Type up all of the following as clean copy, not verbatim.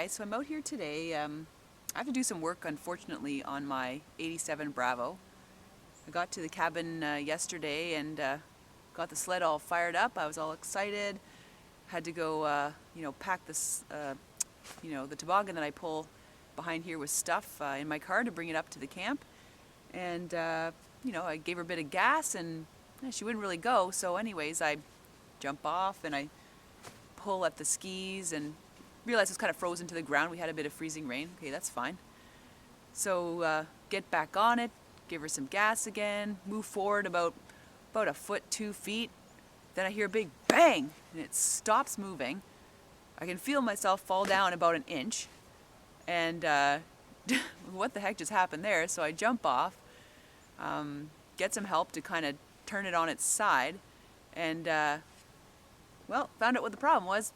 guys, so I'm out here today. I have to do some work, unfortunately, on my 87 Bravo. I got to the cabin yesterday and got the sled all fired up. I was all excited. Had to go, pack this, the toboggan that I pull behind here with stuff in my car to bring it up to the camp. And, I gave her a bit of gas and she wouldn't really go. So anyways, I jump off and I pull at the skis and realized it was kind of frozen to the ground. We had a bit of freezing rain. Okay, that's fine. So get back on it, give her some gas again, move forward about a foot, 2 feet. Then I hear a big bang and it stops moving. I can feel myself fall down about an inch. And what the heck just happened there? So I jump off, get some help to kind of turn it on its side, and found out what the problem was.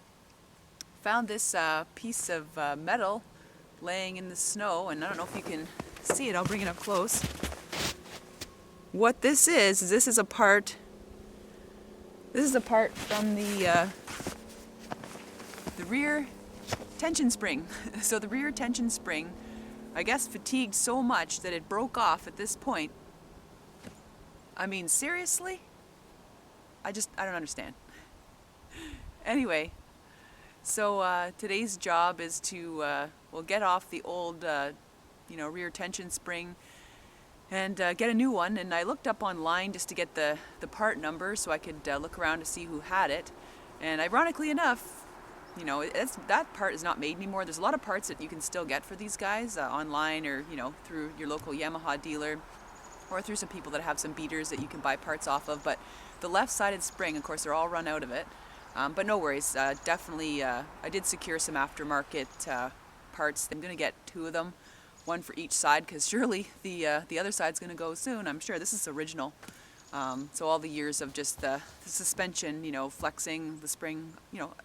Found this piece of metal laying in the snow, and I don't know if you can see it. I'll bring it up close. What this is a part. This is a part from the rear tension spring. So the rear tension spring, I guess, fatigued so much that it broke off at this point. I mean, seriously? I don't understand. Anyway, so today's job is to get off the old rear tension spring and get a new one. And I looked up online just to get the part number so I could look around to see who had it. And ironically enough, that part is not made anymore. There's a lot of parts that you can still get for these guys online, or through your local Yamaha dealer, or through some people that have some beaters that you can buy parts off of. But the left-sided spring, of course, they're all run out of it. But no worries. Definitely, I did secure some aftermarket parts. I'm going to get 2 of them, one for each side, because surely the other side's going to go soon. I'm sure this is original. So all the years of just the suspension, flexing the spring,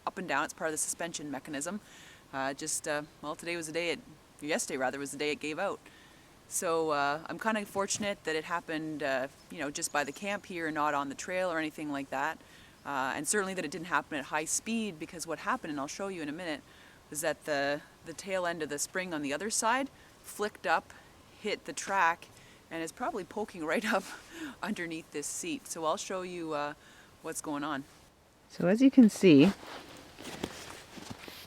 up and down, it's part of the suspension mechanism. Today was the day yesterday rather was the day it gave out. So I'm kind of fortunate that it happened, just by the camp here, not on the trail or anything like that. And certainly that it didn't happen at high speed, because what happened, and I'll show you in a minute, was that the tail end of the spring on the other side flicked up, hit the track, and is probably poking right up underneath this seat. So I'll show you what's going on. So as you can see,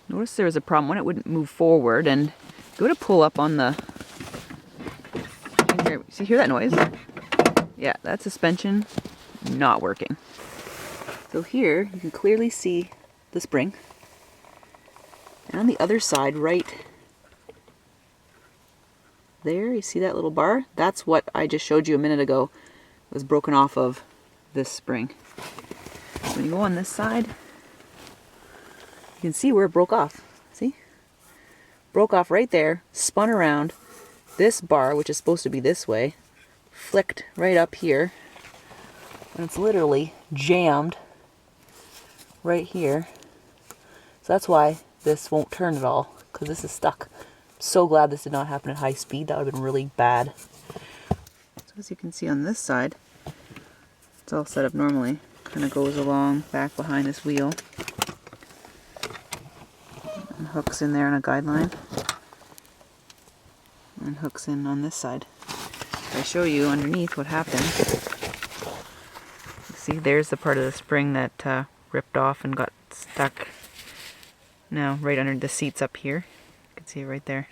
notice there was a problem when it wouldn't move forward, and go to pull up on the, hear that noise? Yeah, that's suspension not working. So here you can clearly see the spring, and on the other side, right there, you see that little bar? That's what I just showed you a minute ago was broken off of this spring. When you go on this side, you can see where it broke off. See? Broke off right there, spun around. This bar, which is supposed to be this way, flicked right up here. And it's literally jammed right here. So that's why this won't turn at all, because this is stuck. So glad this did not happen at high speed. That would have been really bad. So as you can see on this side, it's all set up normally. Kind of goes along back behind this wheel and hooks in there on a guideline, and hooks in on this side. If I show you underneath what happened, you see there's the part of the spring that ripped off and got stuck now right under the seats up here. You can see it right there.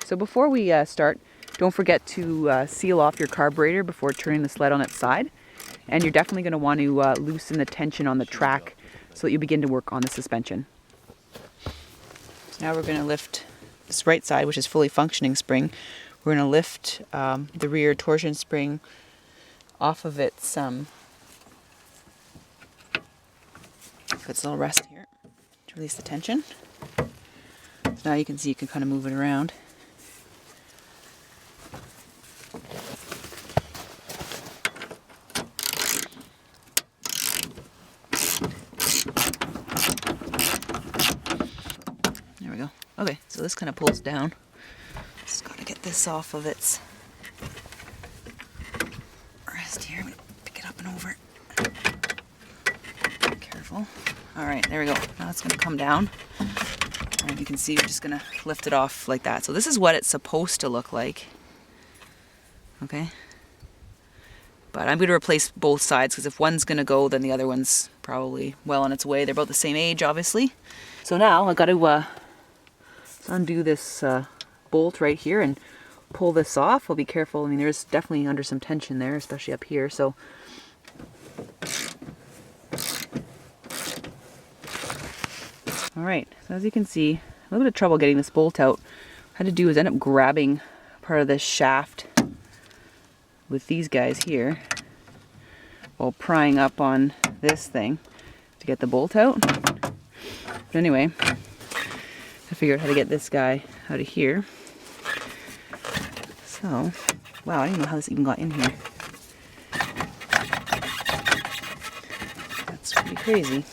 So before we start, don't forget to seal off your carburetor before turning the sled on its side. And you're definitely going to want to loosen the tension on the track so that you begin to work on the suspension. So now we're going to lift this right side, which is fully functioning spring. We're going to lift the rear torsion spring off of its little rest here to release the tension. So now you can see you can kind of move it around. There we go. Okay, so this kind of pulls down. Just got to get this off of its rest here. I'm going to pick it up and over. careful. All right, there we go. Now it's gonna come down. And you can see we're just gonna lift it off like that. So this is what it's supposed to look like. Okay. But I'm gonna replace both sides because if one's gonna go, then the other one's probably well on its way. They're about the same age, obviously. So now I've got to undo this bolt right here and pull this off. I'll be careful. I mean, there's definitely under some tension there, especially up here. So all right, so as you can see, a little bit of trouble getting this bolt out. What I had to do is end up grabbing part of this shaft with these guys here while prying up on this thing to get the bolt out. But anyway, I figured out how to get this guy out of here. So, wow, I don't even know how this even got in here. That's pretty crazy.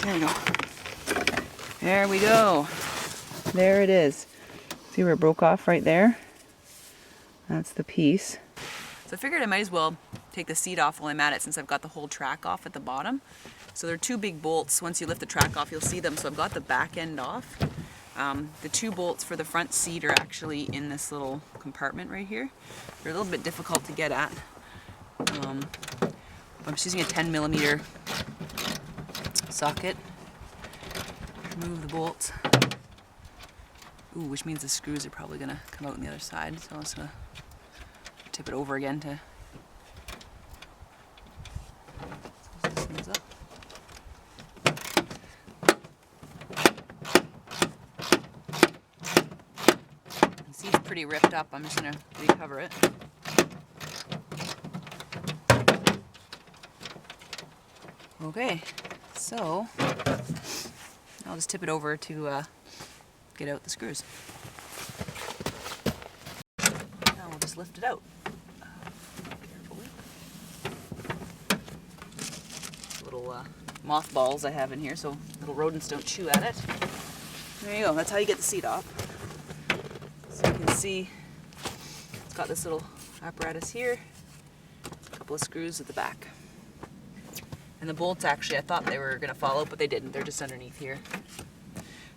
There we go. There we go. There it is. See where it broke off right there? That's the piece. So I figured I might as well take the seat off while I'm at it since I've got the whole track off at the bottom. So there are two big bolts. Once you lift the track off, you'll see them. So I've got the back end off. The two bolts for the front seat are actually in this little compartment right here. They're a little bit difficult to get at. I'm just using a 10mm socket. Remove the bolts. Ooh, which means the screws are probably gonna come out on the other side. So I'm just gonna tip it over again to this things up. You see it's pretty ripped up. I'm just gonna recover it. Okay, so I'll just tip it over to get out the screws. Now we'll just lift it out. Carefully. Little mothballs I have in here so little rodents don't chew at it. There you go, that's how you get the seat off. So you can see it's got this little apparatus here, a couple of screws at the back. And the bolts actually, I thought they were going to fall out, but they didn't. They're just underneath here.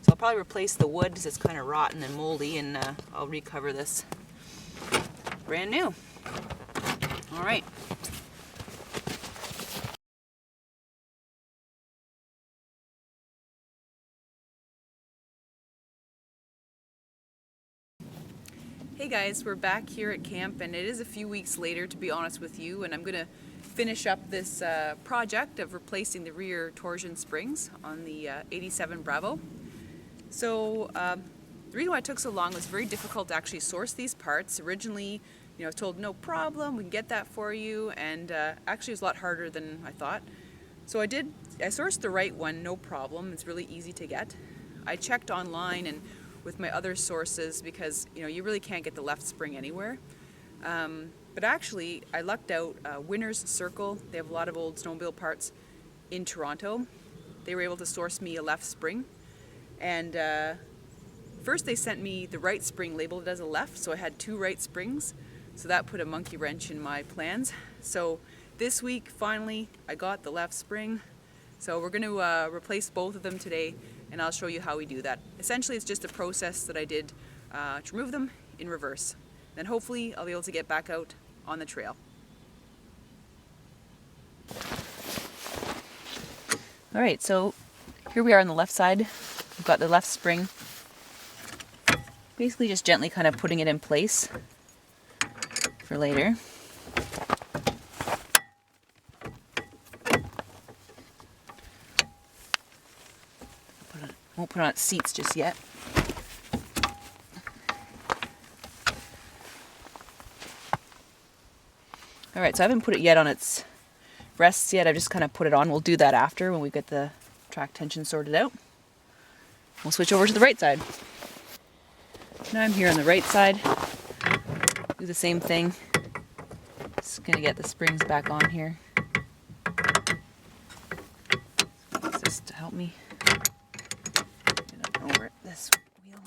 So I'll probably replace the wood because it's kind of rotten and moldy, and I'll recover this brand new. All right. Hey guys, we're back here at camp, and it is a few weeks later, to be honest with you, and I'm going to finish up this project of replacing the rear torsion springs on the 87 Bravo. So the reason why it took so long was very difficult to actually source these parts. Originally, I was told no problem, we can get that for you, and actually it was a lot harder than I thought. So I sourced the right one, no problem. It's really easy to get. I checked online and with my other sources because you really can't get the left spring anywhere. But actually, I lucked out. Winner's Circle, they have a lot of old snowmobile parts in Toronto. They were able to source me a left spring. And first they sent me the right spring labeled as a left, so I had two right springs. So that put a monkey wrench in my plans. So this week, finally, I got the left spring. So we're going to replace both of them today, and I'll show you how we do that. Essentially, it's just a process that I did to remove them in reverse. Then hopefully I'll be able to get back out on the trail. All right, so here we are on the left side. We've got the left spring. Basically just gently kind of putting it in place for later. Won't put on its seats just yet. Alright, so I haven't put it yet on its rests yet. I've just kind of put it on. We'll do that after when we get the track tension sorted out. We'll switch over to the right side. Now I'm here on the right side. Do the same thing. Just going to get the springs back on here. What's this to help me? Get up over this wheel.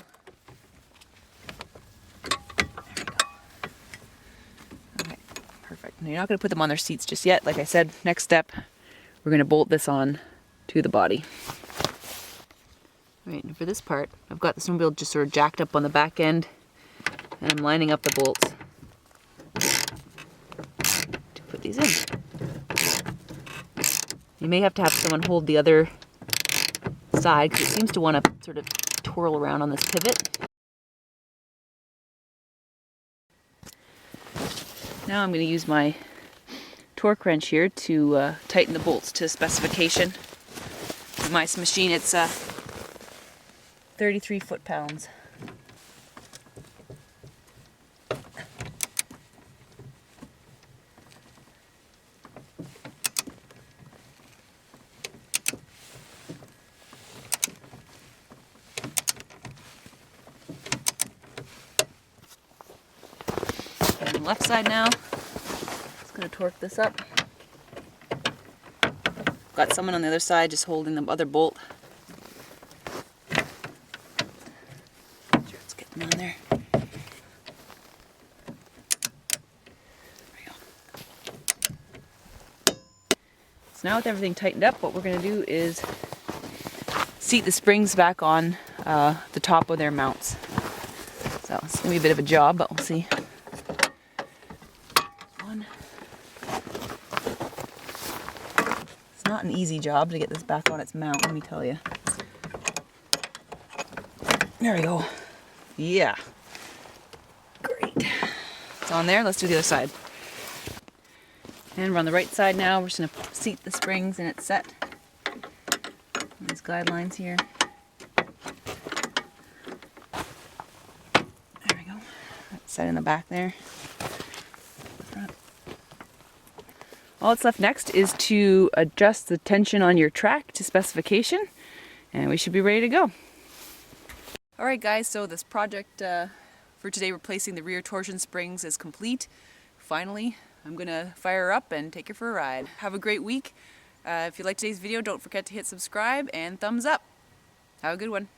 Perfect. Now you're not going to put them on their seats just yet. Like I said, next step, we're going to bolt this on to the body. All right, and for this part, I've got the snowmobile just sort of jacked up on the back end, and I'm lining up the bolts to put these in. You may have to have someone hold the other side because it seems to want to sort of twirl around on this pivot. Now I'm going to use my torque wrench here to tighten the bolts to specification. For my machine, it's 33 foot-pounds. On the left side now, just going to torque this up. Got someone on the other side just holding the other bolt. Let's get them on there. There we go. So now with everything tightened up, what we're going to do is seat the springs back on the top of their mounts. So it's going to be a bit of a job, but we'll see. It's not an easy job to get this back on its mount, let me tell you. There we go. Yeah. Great. It's on there. Let's do the other side. And we're on the right side now. We're just going to seat the springs and it's set. These guidelines here. There we go. That's set in the back there. Front. All that's left next is to adjust the tension on your track to specification, and we should be ready to go. Alright guys, so this project for today, replacing the rear torsion springs, is complete. Finally, I'm going to fire her up and take her for a ride. Have a great week. If you liked today's video, don't forget to hit subscribe and thumbs up. Have a good one.